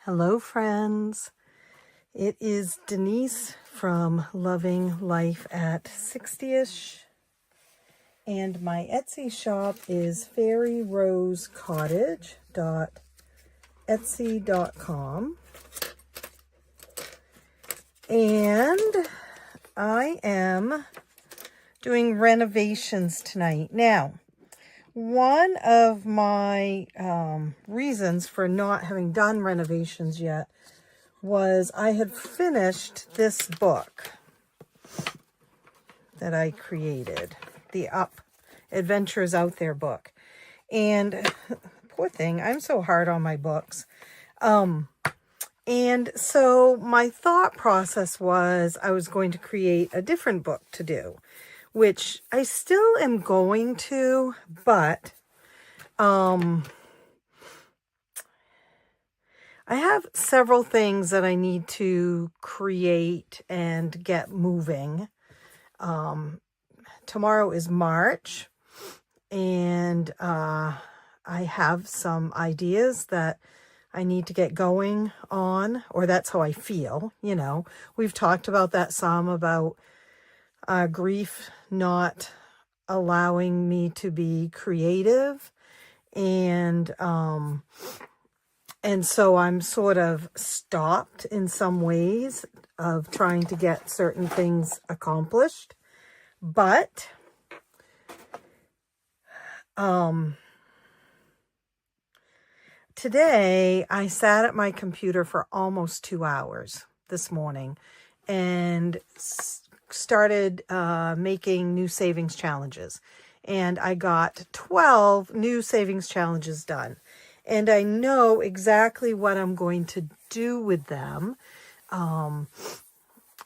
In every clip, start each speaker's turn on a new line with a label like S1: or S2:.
S1: Hello, friends. It is Denise from Loving Life at 60ish, and my Etsy shop is fairyrosecottage.etsy.com, and I am doing renovations tonight. Now, one of my reasons for not having done renovations yet was I had finished this book that I created, the Adventures Out There book. And poor thing, I'm so hard on my books. And so my thought process was I was going to create a different book to do, which I still am going to, but I have several things that I need to create and get moving. Tomorrow is March, and I have some ideas that I need to get going on, or that's how I feel. You know, we've talked about that some, about grief not allowing me to be creative, and so I'm sort of stopped in some ways of trying to get certain things accomplished. But today I sat at my computer for almost 2 hours this morning and started making new savings challenges. And I got 12 new savings challenges done. And I know exactly what I'm going to do with them. And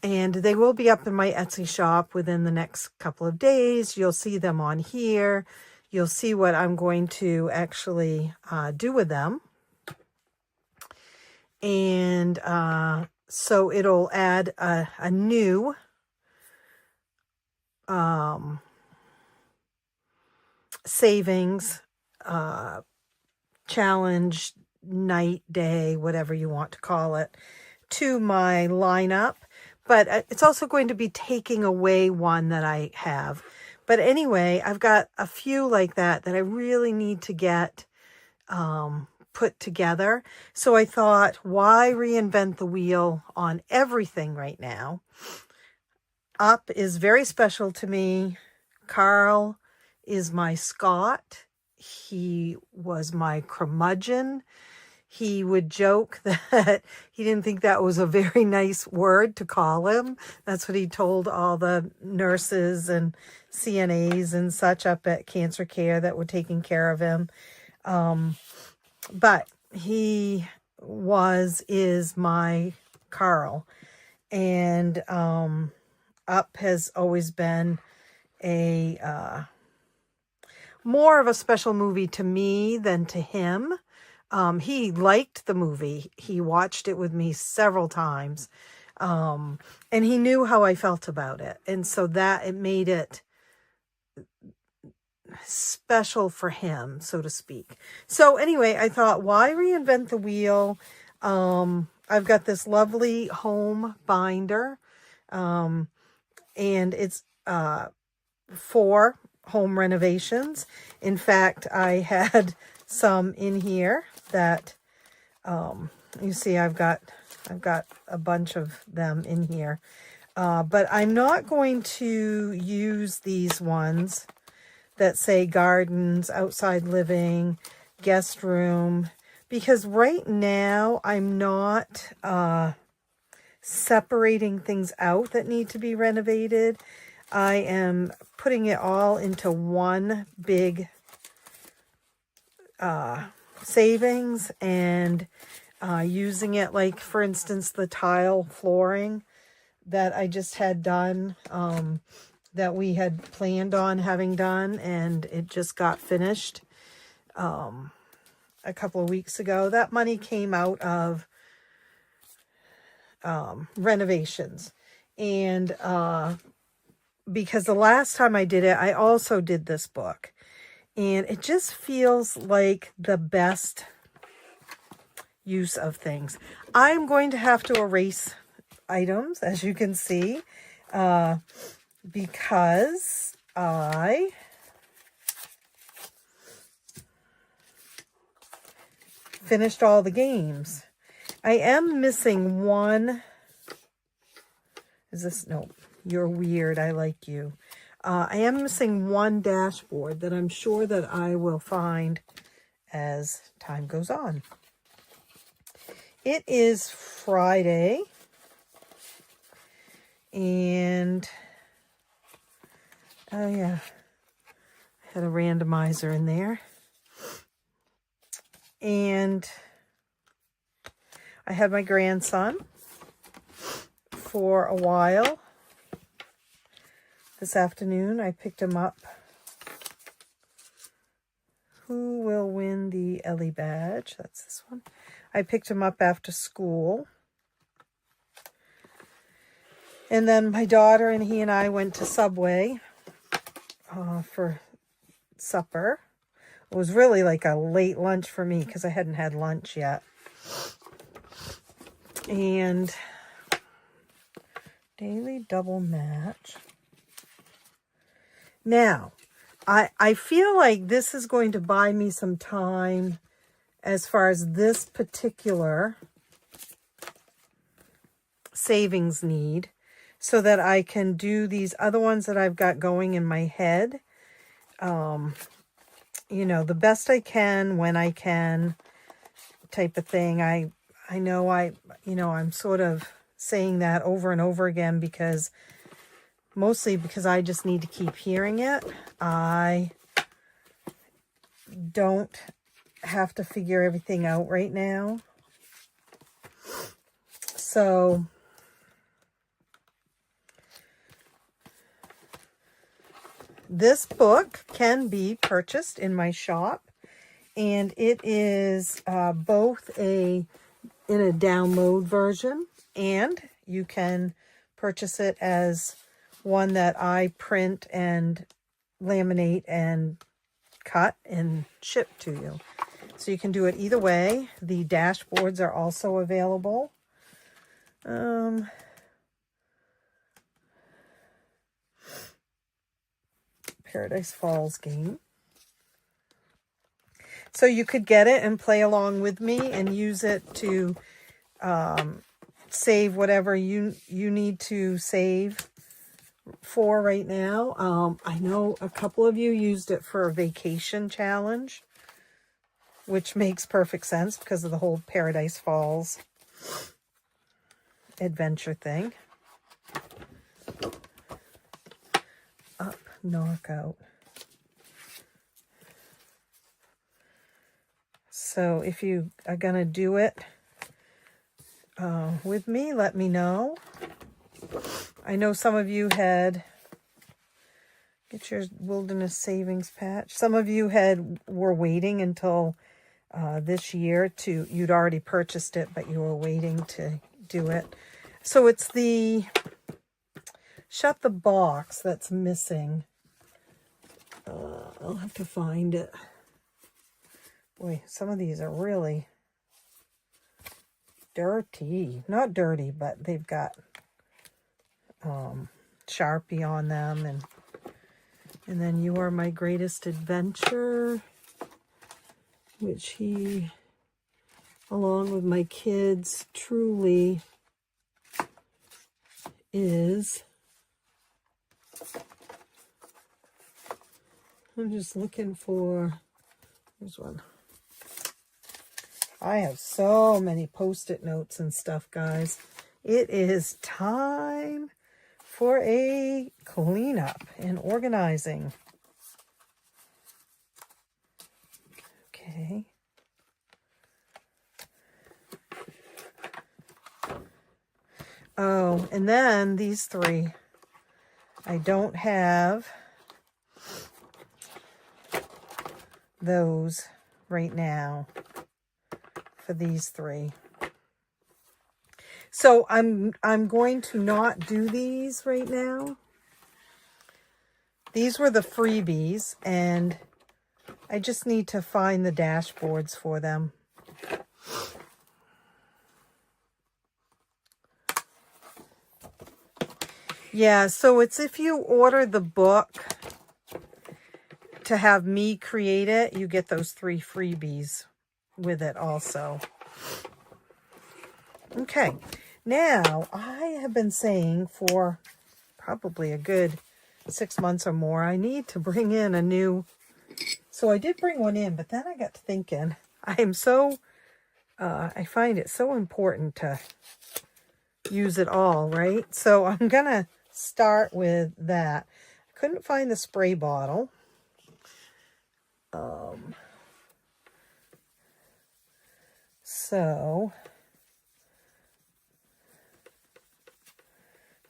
S1: they will be up in my Etsy shop within the next couple of days. You'll see them on here. You'll see what I'm going to actually do with them. And so it'll add a new savings challenge, night, day, whatever you want to call it, to my lineup. But it's also going to be taking away one that I have. But anyway, I've got a few like that I really need to get put together. So I thought, why reinvent the wheel on everything right now? Up is very special to me. Carl is my Scot. He was my curmudgeon. He would joke that he didn't think that was a very nice word to call him. That's what he told all the nurses and CNAs and such up at Cancer Care that were taking care of him. But he is my Carl. And Up has always been a more of a special movie to me than to him. He liked the movie. He watched it with me several times. And he knew how I felt about it. And so that it made it special for him, so to speak. So anyway, I thought, why reinvent the wheel? I've got this lovely home binder. And it's for home renovations. In fact, I had some in here that you see I've got a bunch of them in here, but I'm not going to use these ones that say gardens, outside living, guest room, because right now I'm not separating things out that need to be renovated. I am putting it all into one big savings and using it, like, for instance, the tile flooring that I just had done, that we had planned on having done, and it just got finished a couple of weeks ago. That money came out of renovations. And because the last time I did it, I also did this book. And it just feels like the best use of things. I'm going to have to erase items, as you can see, because I finished all the games. I am missing one. Is this? No, you're weird. I like you. I am missing one dashboard that I'm sure that I will find as time goes on. It is Friday, and oh yeah, I had a randomizer in there, and I had my grandson for a while. This afternoon, I picked him up. Who will win the Ellie badge? That's this one. I picked him up after school. And then my daughter and he and I went to Subway for supper. It was really like a late lunch for me because I hadn't had lunch yet. And daily double match. Now, I feel like this is going to buy me some time as far as this particular savings need so that I can do these other ones that I've got going in my head. You know, the best I can when I can type of thing. I know I'm sort of saying that over and over again because mostly because I just need to keep hearing it. I don't have to figure everything out right now. So this book can be purchased in my shop, and it is both in a download version, and you can purchase it as one that I print and laminate and cut and ship to you. So you can do it either way. The dashboards are also available. Paradise Falls game. So you could get it and play along with me and use it to save whatever you need to save for right now. I know a couple of you used it for a vacation challenge, which makes perfect sense because of the whole Paradise Falls adventure thing. Up, knockout. So if you are going to do it with me, let me know. I know some of you had, get your wilderness savings patch. Some of you were waiting until this year you'd already purchased it, but you were waiting to do it. So it's the Shut the Box that's missing. I'll have to find it. Boy, some of these are really dirty. Not dirty, but they've got Sharpie on them, and then You Are My Greatest Adventure, which he, along with my kids, truly is. I'm just looking for, here's one. I have so many Post-it notes and stuff, guys. It is time for a cleanup and organizing. Okay. Oh, and then these three. I don't have those right now for these three. So I'm going to not do these right now. These were the freebies, and I just need to find the dashboards for them. Yeah, so it's if you order the book to have me create it, you get those 3 freebies with it also. Okay, now I have been saying for probably a good 6 months or more, I need to bring in a new, so I did bring one in, but then I got to thinking, I am so, I find it so important to use it all, right? So I'm going to start with that. I couldn't find the spray bottle. So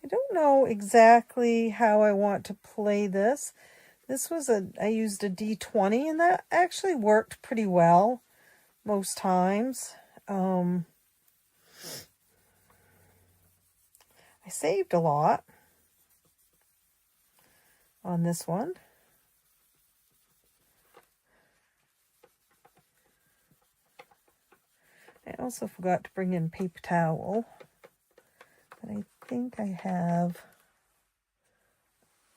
S1: I don't know exactly how I want to play this. This was I used a D20 and that actually worked pretty well most times. I saved a lot on this one. I also forgot to bring in paper towel, but I think I have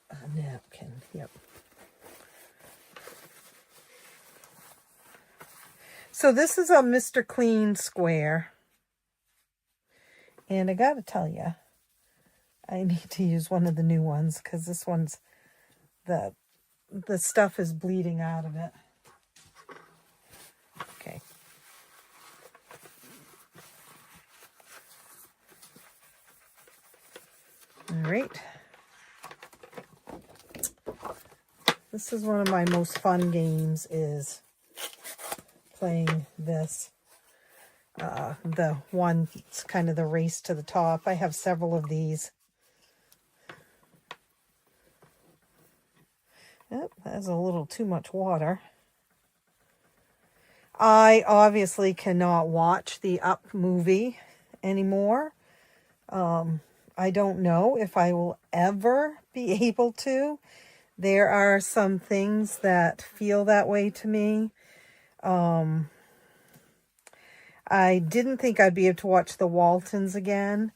S1: a napkin. Yep. So this is a Mr. Clean square. And I gotta tell you, I need to use one of the new ones because this one's, the stuff is bleeding out of it. Okay. All right. This is one of my most fun games, is playing this. The one, it's kind of the race to the top. I have several of these. Oh, that's a little too much water. I obviously cannot watch the Up movie anymore. I don't know if I will ever be able to. There are some things that feel that way to me. I didn't think I'd be able to watch the Waltons again.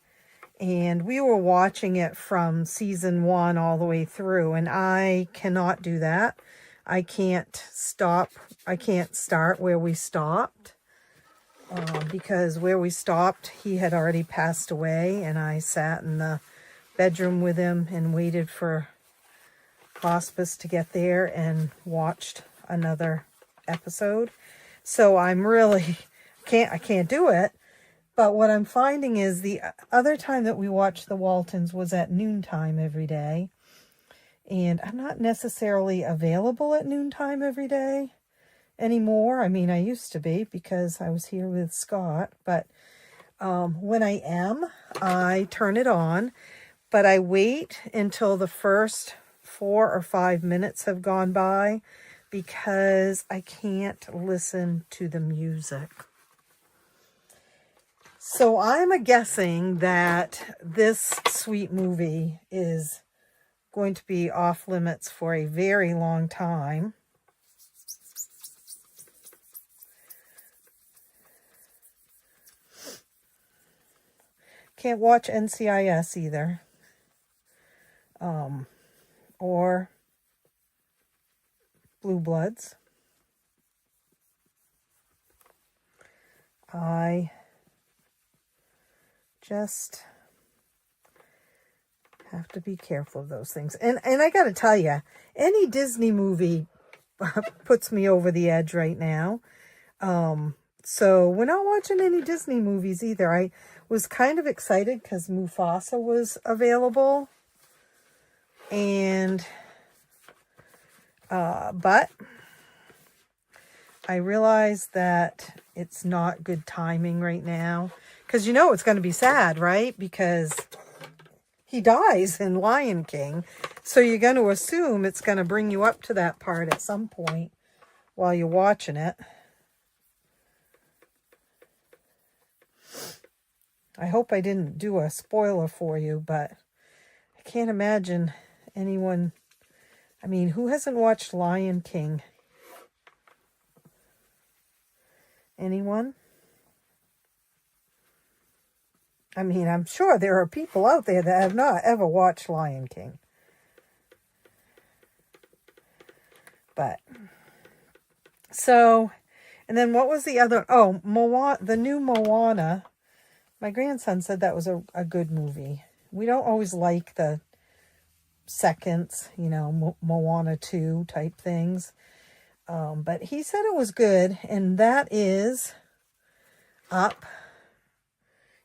S1: And we were watching it from season 1 all the way through. And I cannot do that. I can't stop. I can't start where we stopped. Because where we stopped, he had already passed away. And I sat in the bedroom with him and waited for hospice to get there and watched another episode. So I'm really... I can't do it. But what I'm finding is the other time that we watched the Waltons was at noontime every day. And I'm not necessarily available at noontime every day anymore. I mean, I used to be because I was here with Scott. But when I am, I turn it on. But I wait until the first 4 or 5 minutes have gone by because I can't listen to the music. So I'm guessing that this sweet movie is going to be off limits for a very long time. Can't watch NCIS either. Or Blue Bloods. I just have to be careful of those things. And I got to tell you, any Disney movie puts me over the edge right now. So we're not watching any Disney movies either. I was kind of excited because Mufasa was available. And, but I realized that it's not good timing right now. Because you know it's going to be sad, right? Because he dies in Lion King. So you're going to assume it's going to bring you up to that part at some point while you're watching it. I hope I didn't do a spoiler for you, but I can't imagine anyone... I mean, who hasn't watched Lion King? Anyone? I mean, I'm sure there are people out there that have not ever watched Lion King. But, so, and then what was the other? Oh, the new Moana. My grandson said that was a good movie. We don't always like the seconds, you know, Moana 2 type things. But he said it was good, and that is up.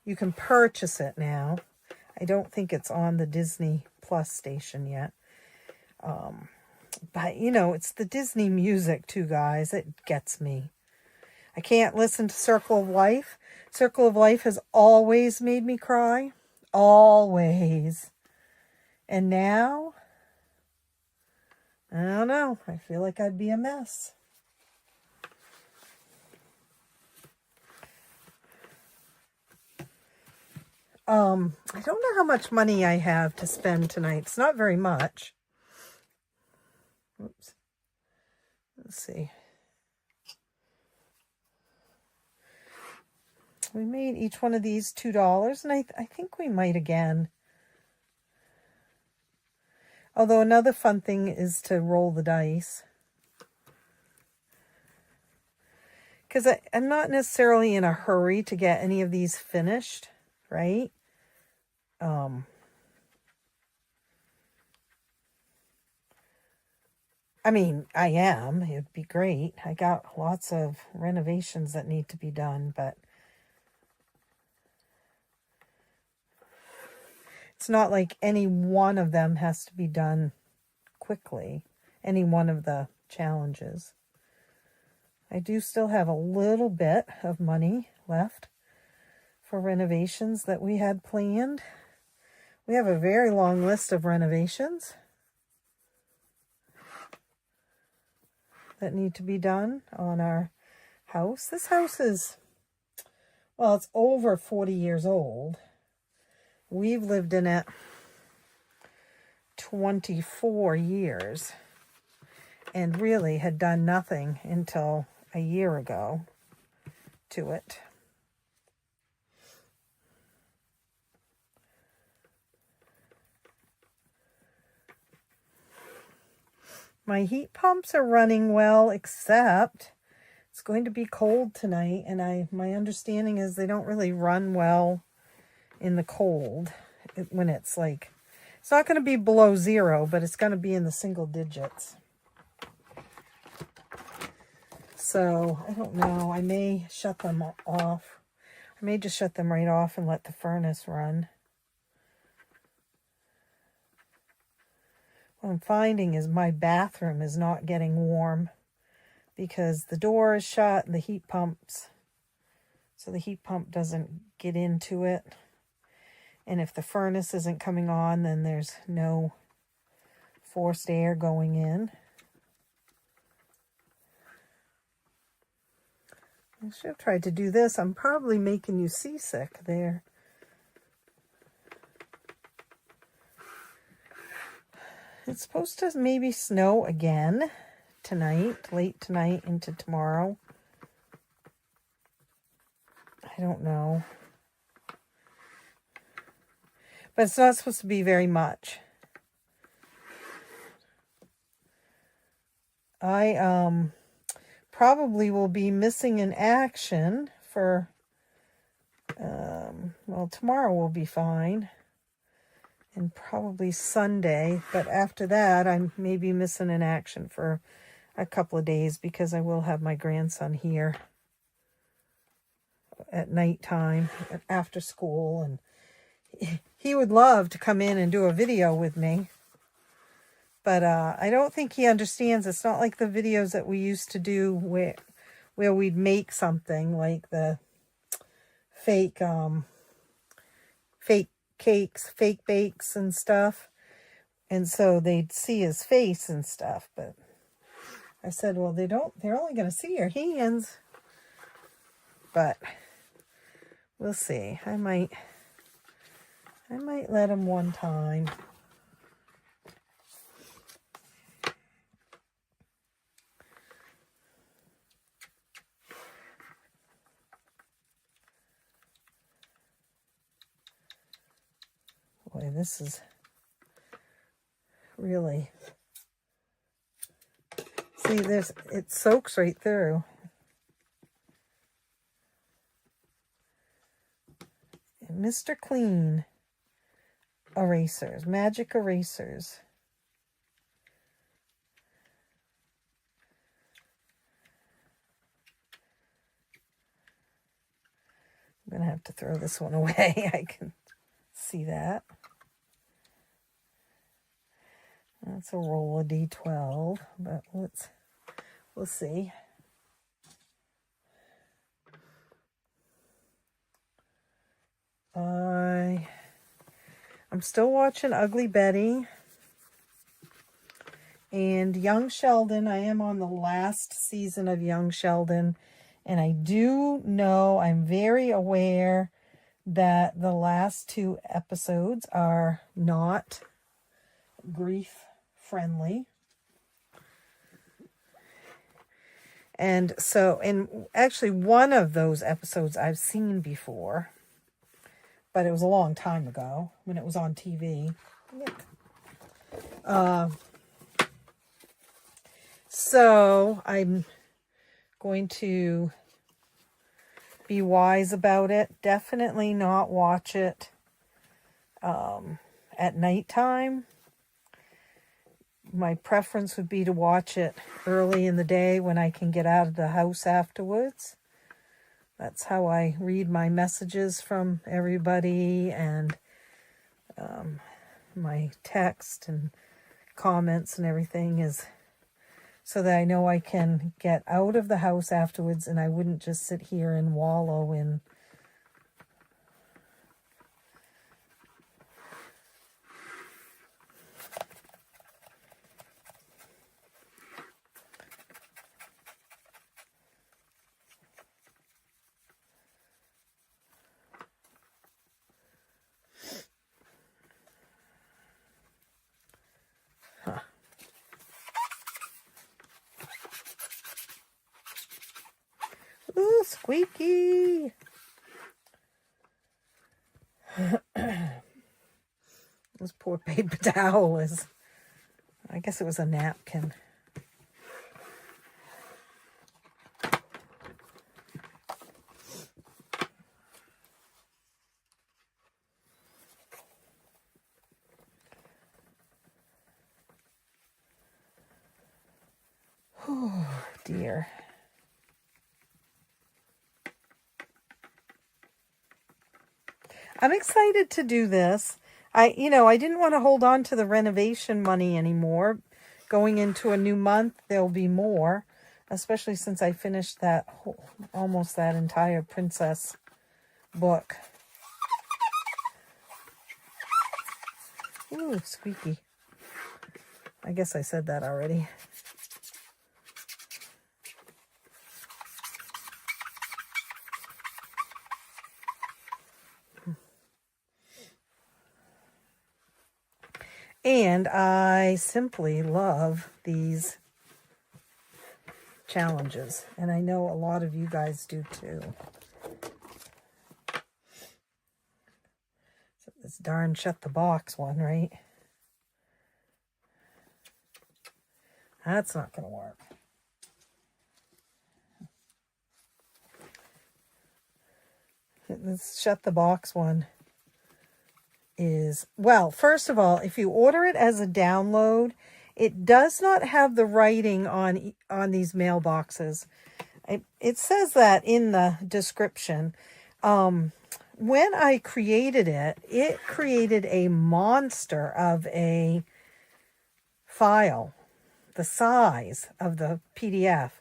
S1: You can purchase it now. I don't think it's on the Disney Plus station yet. But, you know, it's the Disney music too, guys. It gets me. I can't listen to Circle of Life. Circle of Life has always made me cry. Always. And now, I don't know. I feel like I'd be a mess. I don't know how much money I have to spend tonight. It's not very much. Oops. Let's see. We made each one of these $2, and I think we might again. Although another fun thing is to roll the dice. Because I'm not necessarily in a hurry to get any of these finished, right? I mean, I am. It'd be great. I got lots of renovations that need to be done, but it's not like any one of them has to be done quickly. Any one of the challenges. I do still have a little bit of money left for renovations that we had planned. We have a very long list of renovations that need to be done on our house. This house is, well, it's over 40 years old. We've lived in it 24 years and really had done nothing until a year ago to it. My heat pumps are running well, except it's going to be cold tonight, and my understanding is they don't really run well in the cold when it's like, it's not going to be below 0, but it's going to be in the single digits. So, I don't know. I may shut them off. I may just shut them right off and let the furnace run. What I'm finding is my bathroom is not getting warm because the door is shut and the heat pumps. So the heat pump doesn't get into it. And if the furnace isn't coming on, then there's no forced air going in. I should have tried to do this. I'm probably making you seasick there. It's supposed to maybe snow again tonight, late tonight into tomorrow. I don't know. But it's not supposed to be very much. I probably will be missing in action for, well, tomorrow will be fine. And probably Sunday, but after that, I may be missing in action for a couple of days because I will have my grandson here at nighttime after school, and he would love to come in and do a video with me, but I don't think he understands. It's not like the videos that we used to do where we'd make something like the fake cakes, fake bakes and stuff. And so they'd see his face and stuff. But I said, well, they're only going to see your hands. But we'll see. I might let him one time. Okay, this is really, see, it soaks right through. And Mr. Clean erasers, magic erasers. I'm going to have to throw this one away. I can see that. That's a roll of D12, but we'll see. I'm still watching Ugly Betty and Young Sheldon. I am on the last season of Young Sheldon, and I do know, I'm very aware that the last 2 episodes are not grief friendly. And so, and actually one of those episodes I've seen before, but it was a long time ago when it was on TV. So I'm going to be wise about it. Definitely not watch it at nighttime. My preference would be to watch it early in the day when I can get out of the house afterwards. That's how I read my messages from everybody, and my text and comments and everything is so that I know I can get out of the house afterwards, and I wouldn't just sit here and wallow in Ooh, squeaky. This poor paper towel is, I guess it was a napkin. Oh, dear. I'm excited to do this. I didn't want to hold on to the renovation money anymore. Going into a new month, there'll be more, especially since I finished almost that entire princess book. Ooh, squeaky. I guess I said that already. And I simply love these challenges. And I know a lot of you guys do too. So this darn shut the box one, right? That's not going to work. This shut the box one is, well, first of all, if you order it as a download, it does not have the writing on these mailboxes. It says that in the description. When I created it, it created a monster of a file, the size of the PDF.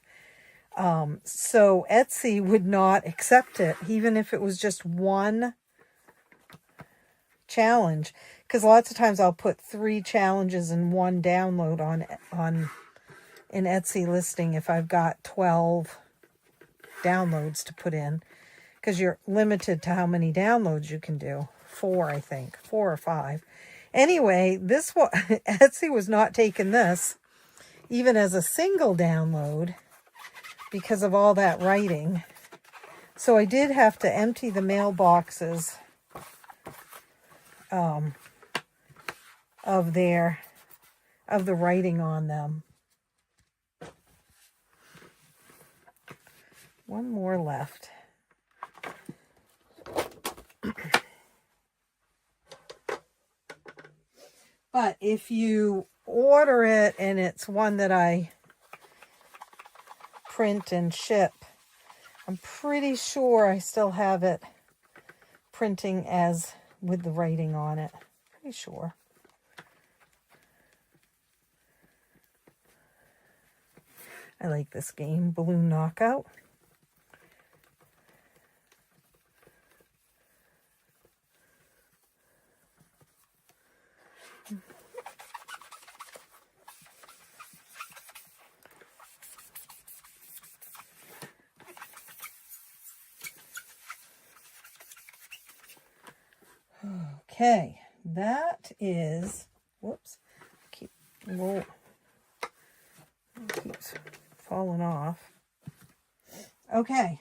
S1: So Etsy would not accept it, even if it was just one challenge, because lots of times I'll put 3 challenges in one download on an Etsy listing if I've got 12 downloads to put in, because you're limited to how many downloads you can do. 4, I think, 4 or 5. Anyway, this one, Etsy was not taking this even as a single download because of all that writing. So I did have to empty the mailboxes of the writing on them. One more left. But if you order it and it's one that I print and ship, I'm pretty sure I still have it printing as with the writing on it. Pretty sure. I like this game, Balloon Knockout. Okay, that is, whoops, keeps falling off. Okay,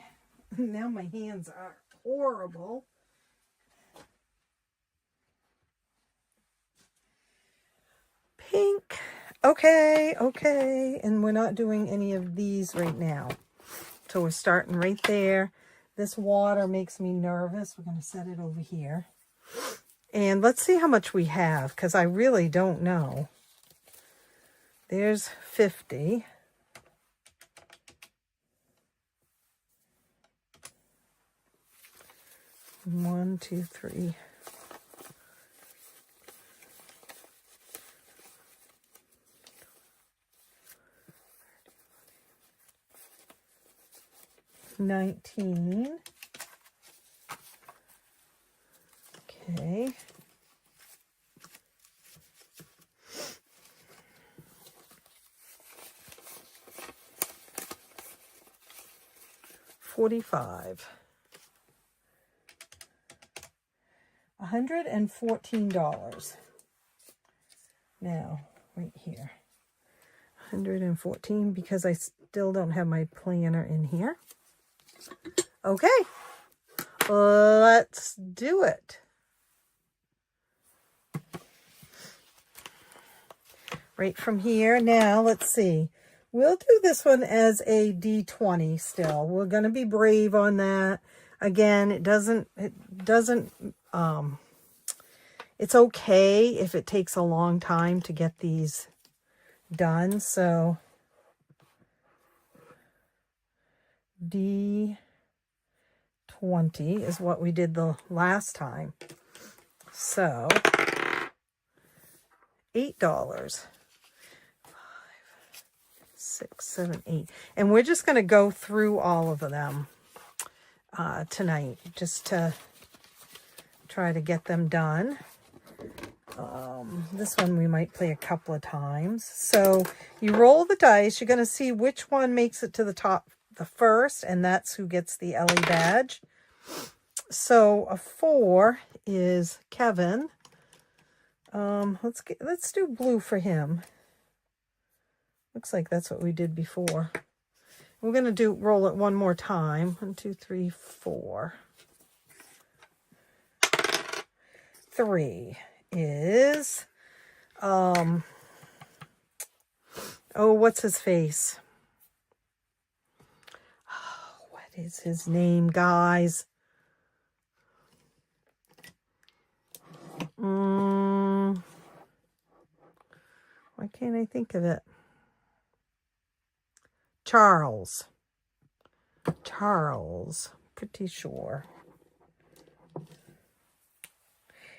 S1: now my hands are horrible. Pink. Okay, and we're not doing any of these right now. So we're starting right there. This water makes me nervous. We're going to set it over here. And let's see how much we have, because I really don't know. There's 50. One, two, three. $19. Okay. $45. $114. Now, right here. 114 because I still don't have my planner in here. Okay. Let's do it. Right from here. Now, let's see. We'll do this one as a D20 still. We're going to be brave on that. Again, it's okay if it takes a long time to get these done. So, D20 is what we did the last time. So, $8. 6, 7, 8. And we're just going to go through all of them tonight, just to try to get them done. This one we might play a couple of times. So you roll the dice. You're going to see which one makes it to the top the first, and that's who gets the Ellie badge. So a 4 is Kevin. Let's do blue for him. Looks like that's what we did before. We're going to roll it one more time. 1, 2, 3, 4. 3 is, what's his face? Oh, what is his name, guys? Why can't I think of it? Charles, pretty sure.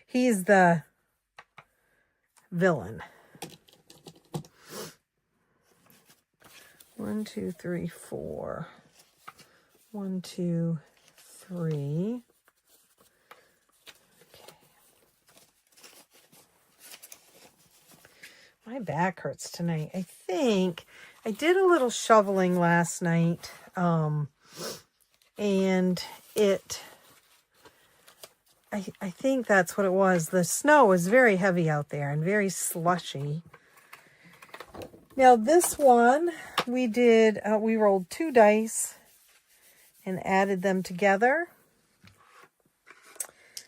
S1: He's the villain. 1, 2, 3, 4. 1, 2, 3. Okay. My back hurts tonight. I think I did a little shoveling last night, and I think that's what it was. The snow was very heavy out there and very slushy. Now this one, we rolled 2 dice and added them together.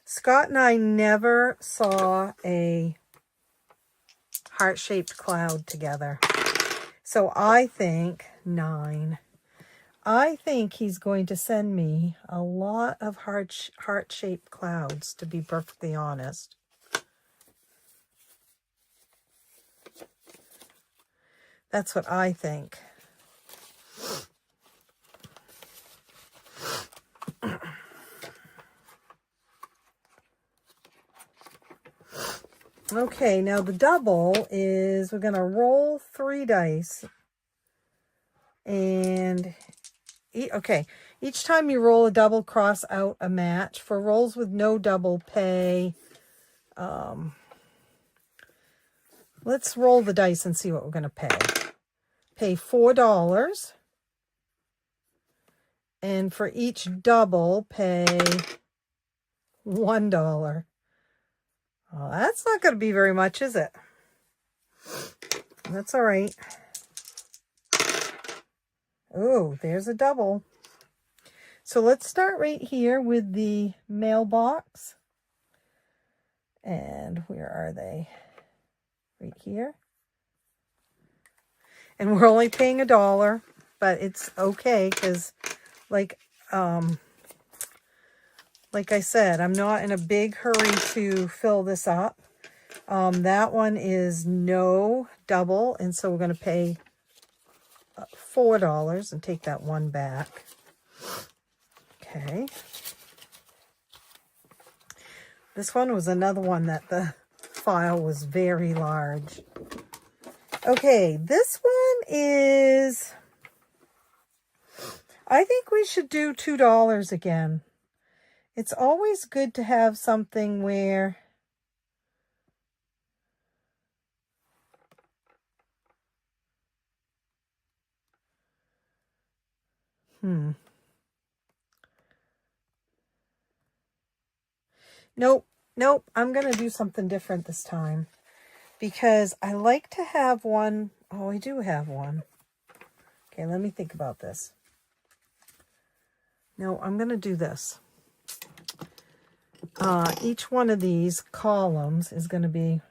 S1: Scott and I never saw a heart-shaped cloud together. So I think 9. I think he's going to send me a lot of heart-shaped clouds, to be perfectly honest. That's what I think. Okay, now the double is we're going to roll 3 dice. And, okay, each time you roll a double, cross out a match. For rolls with no double, pay, let's roll the dice and see what we're going to pay. Pay $4. And for each double, pay $1. Well, that's not going to be very much, is it? That's all right. Oh, there's a double. So let's start right here with the mailbox. And where are they? Right here. And we're only paying $1, but it's okay because like I said, I'm not in a big hurry to fill this up. That one is no double, and so we're going to pay $4 and take that one back. Okay. This one was another one that the file was very large. Okay, this one is, I think we should do $2 again. It's always good to have something where Nope, I'm going to do something different this time. Because I like to have one. Oh, I do have one. Okay, let me think about this. No, I'm going to do this. Each one of these columns is going to be,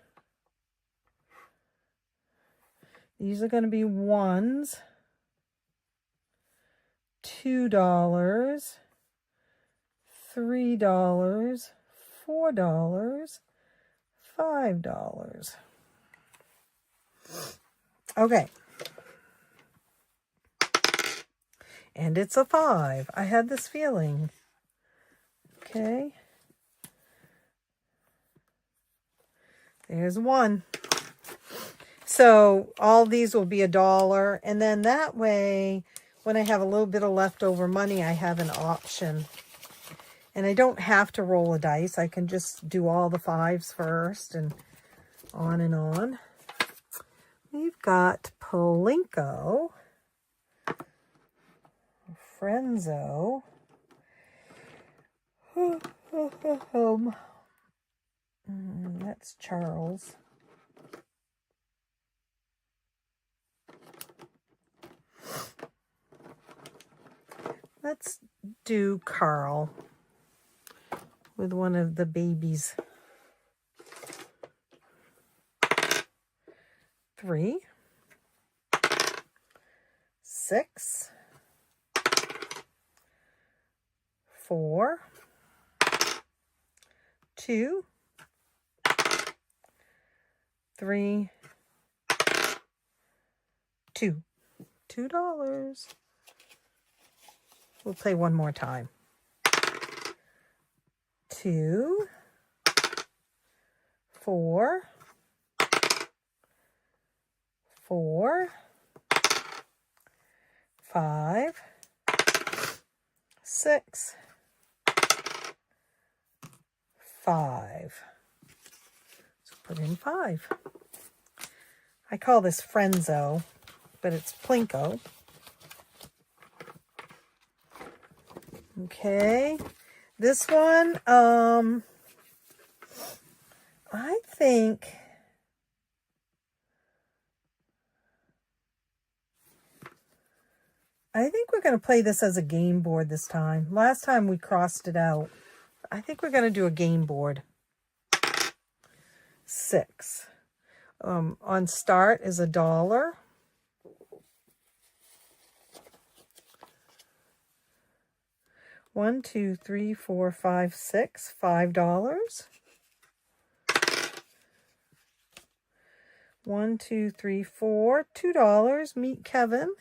S1: these are going to be $1s, $2, $3, $4, $5. Okay. And it's a 5. I had this feeling. Okay. There's 1. So all these will be $1. And then that way, when I have a little bit of leftover money, I have an option. And I don't have to roll a dice. I can just do all the 5s first and on and on. We've got Plinko, Frenzo, that's Charles. Let's do Carl with one of the babies. 3, 6, 4, 2, 3, 2. $2. We'll play one more time. 2, 4, 4, 5, 6, 5. So put in 5. I call this Frenzo, but it's Plinko. Okay. This one, I think we're going to play this as a game board this time. Last time we crossed it out. I think we're going to do a game board. 6. on start is $1. One, two, three, four, five, six, $5. 1, 2, 3, 4, $2. Meet Kevin.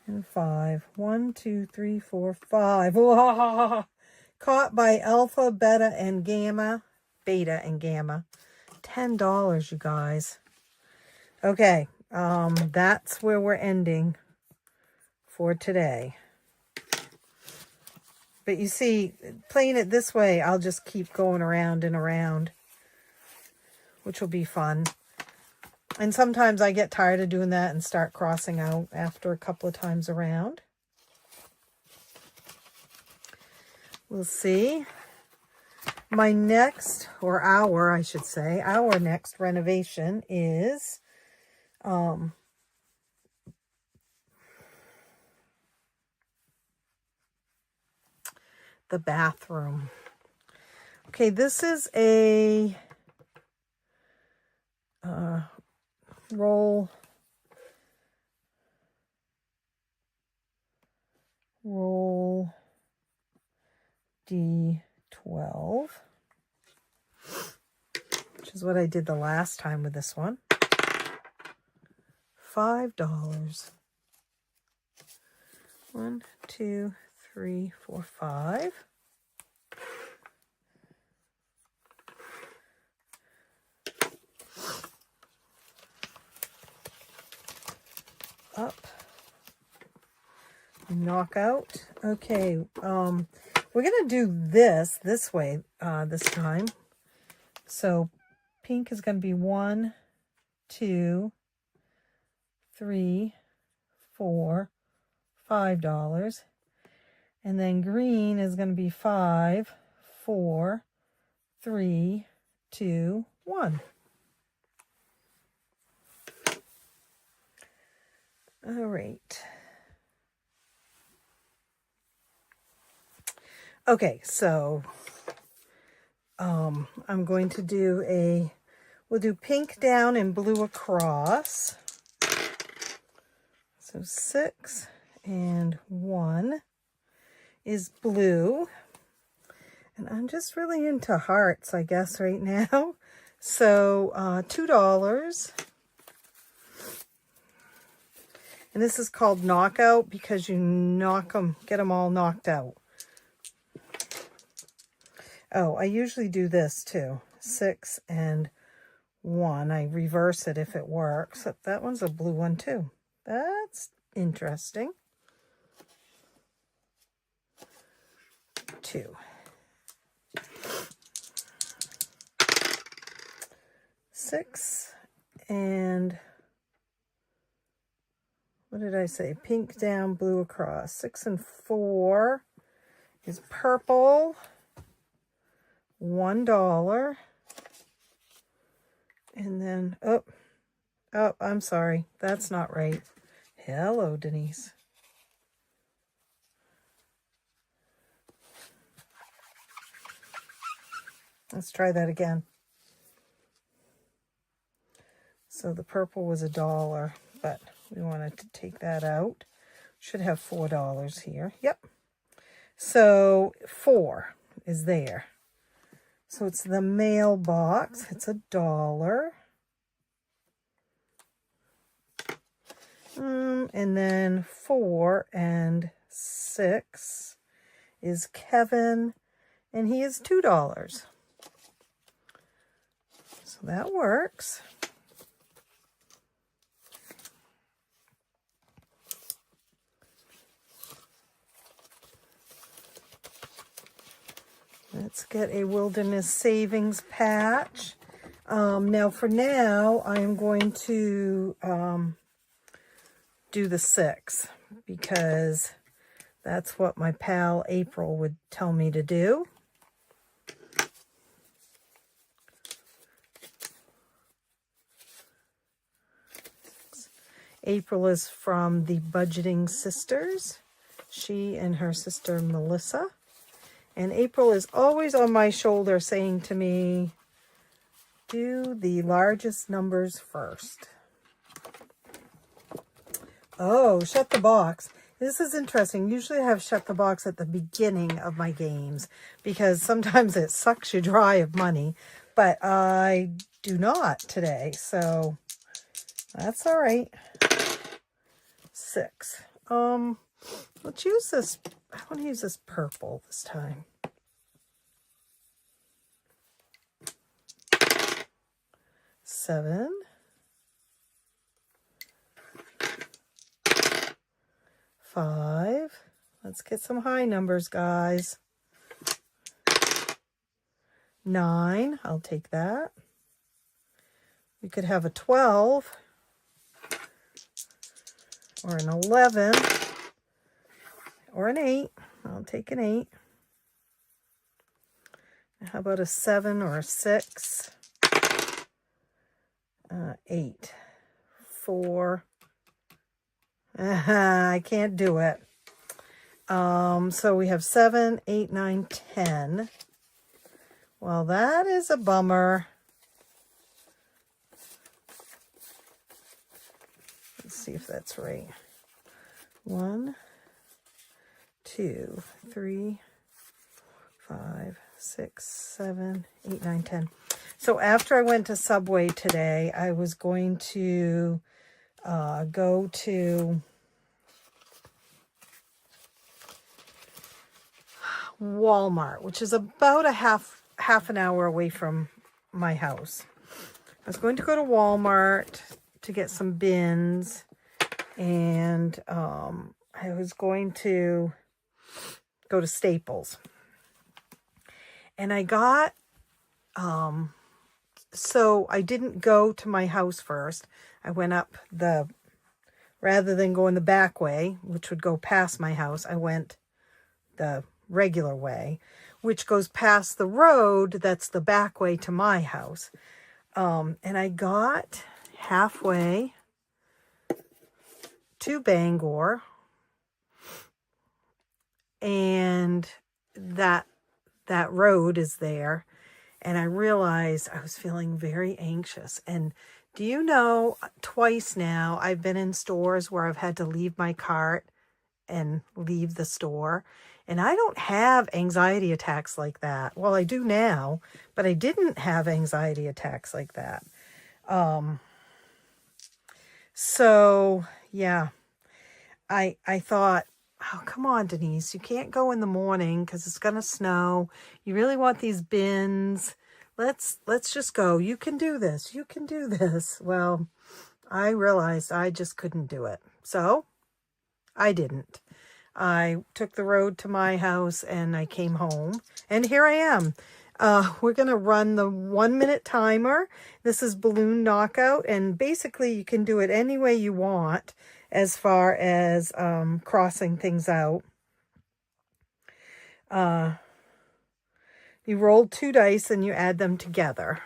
S1: And 5. 1, 2, 3, 4, 5. Whoa. Caught by Alpha, Beta, and Gamma. Beta and Gamma. $10, you guys. Okay, that's where we're ending for today. But you see, playing it this way, I'll just keep going around and around, which will be fun. And sometimes I get tired of doing that and start crossing out after a couple of times around. We'll see. My next, or our next renovation is the bathroom. Okay, this is a roll D12, which is what I did the last time with this one. $5. 1, 2, 3, 4, 5. Up. Knock out. Okay, we're going to do this way this time. So pink is going to be 1, 2, 3, 4, $5. And then green is going to be 5, 4, 3, 2, 1. All right. Okay, so I'm going to do we'll do pink down and blue across. So 6 and 1 is blue. And I'm just really into hearts, I guess, right now. So $2. And this is called knockout because you get them all knocked out. Oh, I usually do this too. 6 and 1. I reverse it if it works. That one's a blue one too. That's interesting. 2. 6 and what did I say? Pink down, blue across. 6 and 4 is purple. $1. And then, oh, I'm sorry. That's not right. Hello, Denise. Let's try that again. So the purple was $1, but we wanted to take that out. Should have $4 here. Yep. So 4 is there. So it's the mailbox. It's $1. And then 4 and 6 is Kevin, and he is $2. So that works. Let's get a wilderness savings patch. Now for now, I'm going to do the 6 because that's what my pal April would tell me to do. April is from the Budgeting Sisters. She and her sister Melissa. And April is always on my shoulder saying to me, do the largest numbers first. Oh, shut the box. This is interesting. Usually I have shut the box at the beginning of my games because sometimes it sucks you dry of money, but I do not today, so that's all right. 6. Let's use this. I want to use this purple this time. 7. 5. Let's get some high numbers, guys. 9. I'll take that. We could have a 12 or an 11 or an 8. I'll take an 8. How about a 7 or a 6? 8. 4. I can't do it. So we have 7, 8, 9, 10. Well, that is a bummer. Let's see if that's right. 1, 2, 3, 5, 6, 7, 8, 9, 10. So after I went to Subway today, I was going to go to Walmart, which is about a half an hour away from my house. I was going to go to Walmart to get some bins, and I was going to go to Staples. And I got, so I didn't go to my house first. I went up rather than going the back way, which would go past my house, I went the regular way, which goes past the road that's the back way to my house. And I got halfway to Bangor, and that road is there, and I realized I was feeling very anxious. And do you know, twice now I've been in stores where I've had to leave my cart and leave the store, and I don't have anxiety attacks like that. Well, I do now, but I didn't have anxiety attacks like that. So yeah, I thought, oh, come on, Denise, you can't go in the morning because it's going to snow. You really want these bins. Let's just go. You can do this. You can do this. Well, I realized I just couldn't do it. So I didn't. I took the road to my house and I came home, and here I am. We're going to run the 1-minute timer. This is balloon knockout, and basically you can do it any way you want as far as crossing things out. You roll 2 dice and you add them together.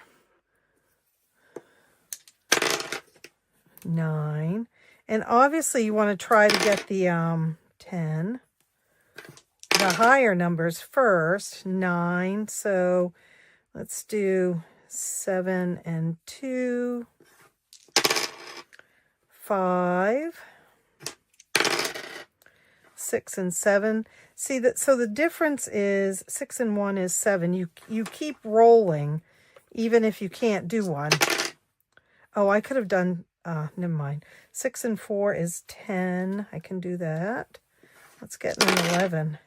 S1: 9. And obviously you want to try to get the 10. The higher numbers first. 9. So let's do 7 and 2. 5. 6 and 7. See that? So the difference is 6 and 1 is 7. You keep rolling, even if you can't do one. Oh, I could have done. Never mind. 6 and 4 is 10. I can do that. Let's get an 11.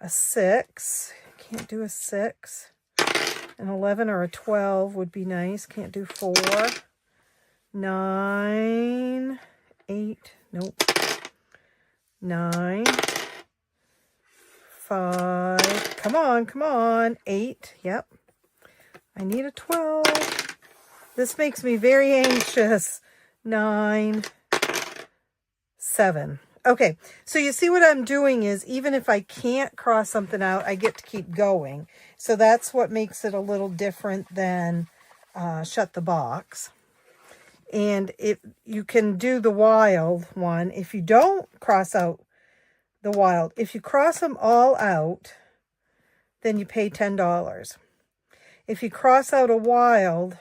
S1: A 6. Can't do a 6. An 11 or a 12 would be nice. Can't do 4. 9. 8. Nope. 9. 5. Come on, come on. 8. Yep. I need a 12. This makes me very anxious. 9. 7. Okay, so you see what I'm doing is, even if I can't cross something out, I get to keep going. So that's what makes it a little different than shut the box. And if you can do the wild one, if you don't cross out the wild, if you cross them all out, then you pay $10. If you cross out a wild,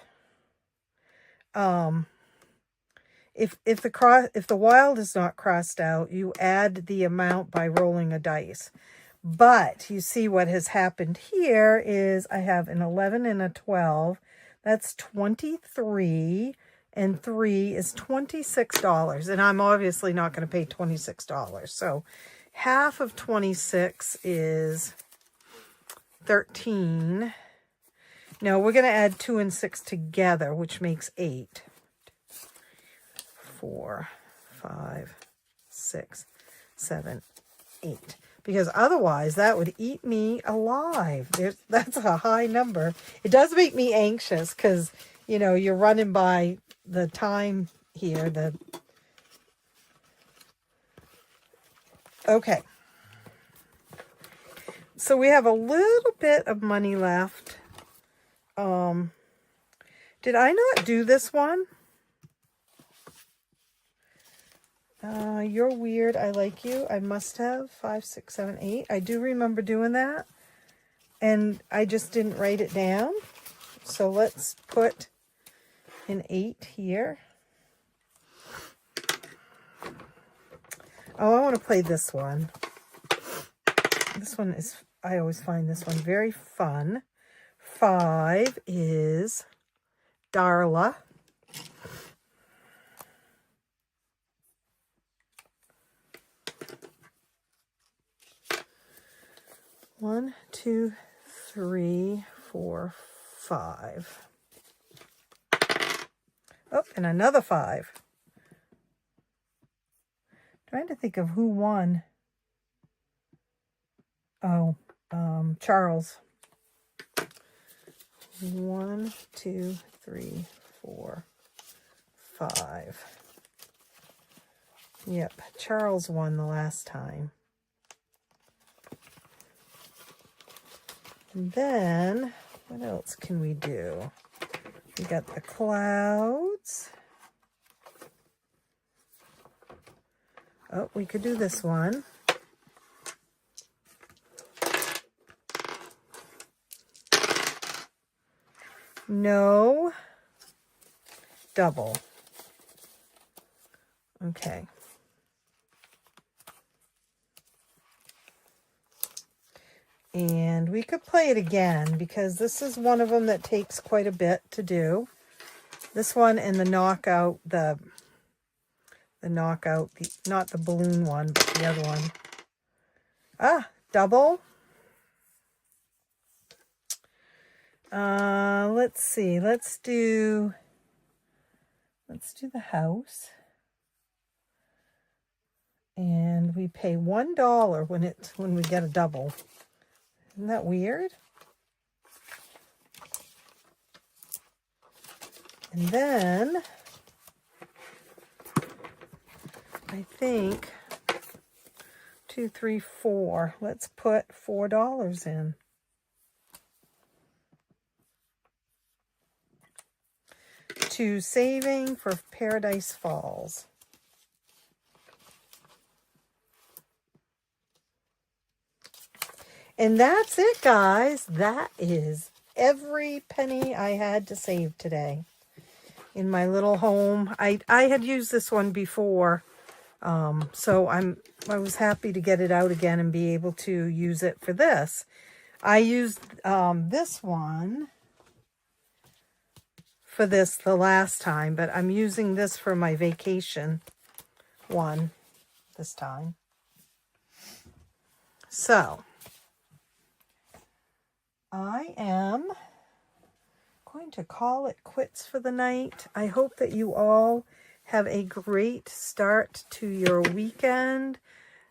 S1: if the wild is not crossed out, you add the amount by rolling a dice. But you see what has happened here is I have an 11 and a 12. That's 23, and 3 is $26. And I'm obviously not going to pay $26. So half of 26 is 13. Now we're going to add 2 and 6 together, which makes 8. 4, 5, 6, 7, 8. Because otherwise that would eat me alive. That's a high number. It does make me anxious because, you know, you're running by the time here. Okay. So we have a little bit of money left. Did I not do this one? You're weird. I like you. I must have 5, 6, 7, 8. I do remember doing that. And I just didn't write it down. So let's put an 8 here. Oh, I want to play this one. This one is, I always find this one very fun. 5 is Darla. 1, 2, 3, 4, 5. Oh, and another 5. Trying to think of who won. Oh, Charles. 1, 2, 3, 4, 5. Yep, Charles won the last time. And then, what else can we do? We got the clouds. Oh, we could do this one. No. Double. Okay. And we could play it again because this is one of them that takes quite a bit to do. This one and the knockout, not the balloon one, but the other one. Ah, double. Let's see. Let's do the house. And we pay $1 when we get a double. Isn't that weird? And then I think 2, 3, 4. Let's put $4 in. To saving for Paradise Falls. And that's it, guys. That is every penny I had to save today in my little home. I had used this one before, so I was happy to get it out again and be able to use it for this. I used this one for this the last time, but I'm using this for my vacation one this time. So I am going to call it quits for the night. I hope that you all have a great start to your weekend.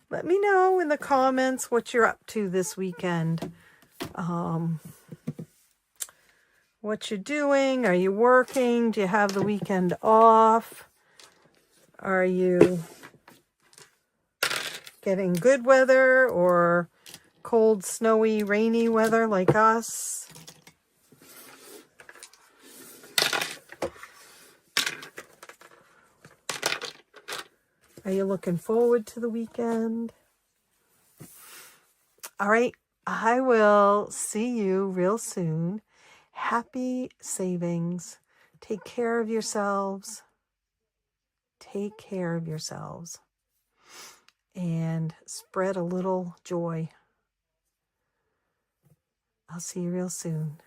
S1: Let me know in the comments what you're up to this weekend. What you're doing. Are you working? Do you have the weekend off? Are you getting good weather or cold, snowy, rainy weather like us? Are you looking forward to the weekend? All right. I will see you real soon. Happy savings. Take care of yourselves. Take care of yourselves. And spread a little joy. I'll see you real soon.